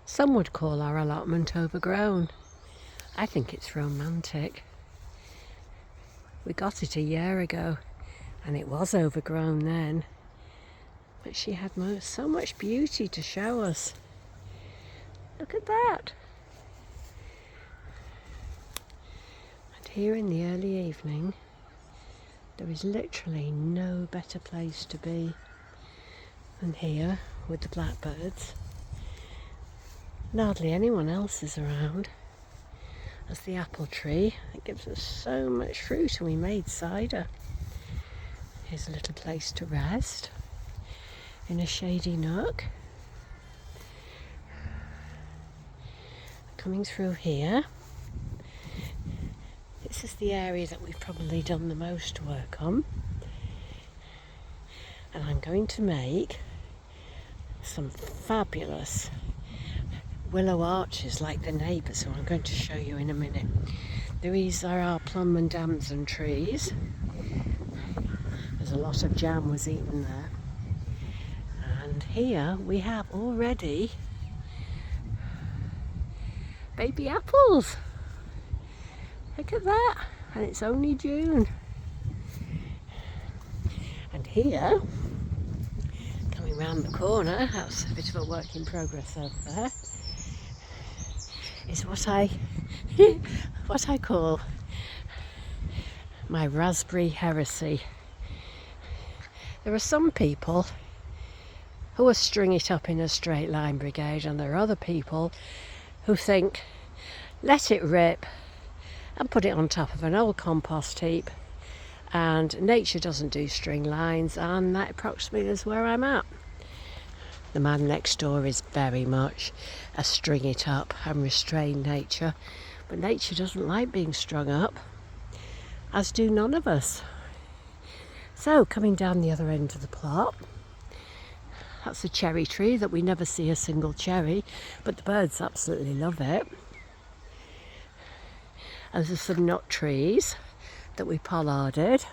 Some would call our allotment overgrown. I think it's romantic. We got it a year ago and it was overgrown then, but she had so much beauty to show us. Look at that. And here in the early evening, there is literally no better place to be than here with the blackbirds. And hardly anyone else is around. There's the apple tree. It gives us so much fruit, and we made cider. Here's a little place to rest in a shady nook. Coming through here, this is the area that we've probably done the most work on, and I'm going to make some fabulous willow arches like the neighbours, who I'm going to show you in a minute. These are our plum and damson trees. There's a lot of jam was eaten there. And here we have already baby apples. Look at that. And it's only June. And here, coming round the corner, that's a bit of a work in progress over there, is what I call my raspberry heresy. There are some people who will string it up in a straight line brigade, and there are other people who think, let it rip and put it on top of an old compost heap, and nature doesn't do string lines, and that approximately is where I'm at. The man next door is very much a string it up and restrain nature, but nature doesn't like being strung up, as do none of us. So coming down the other end of the plot, that's a cherry tree that we never see a single cherry, but the birds absolutely love it. Those are some nut trees that we pollarded.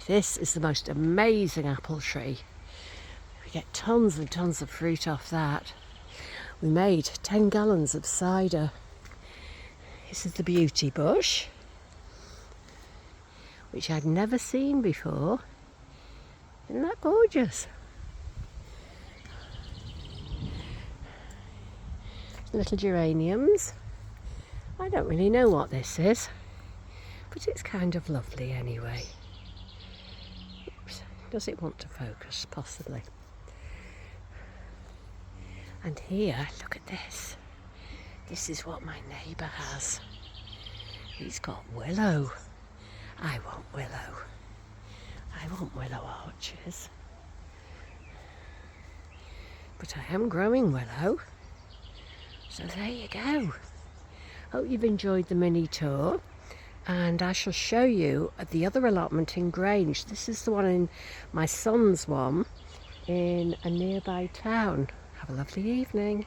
This is the most amazing apple tree. We get tons and tons of fruit off that. We made 10 gallons of cider. This is the beauty bush, which I'd never seen before. Isn't that gorgeous? Little geraniums. I don't really know what this is, but it's kind of lovely anyway. Oops. Does it want to focus? Possibly. And here, look at this. This is what my neighbour has. He's got willow. I want willow. I want willow arches. But I am growing willow. So there you go. Hope you've enjoyed the mini tour, and I shall show you the other allotment in Grange. This is the one in my son's one in a nearby town. Have a lovely evening.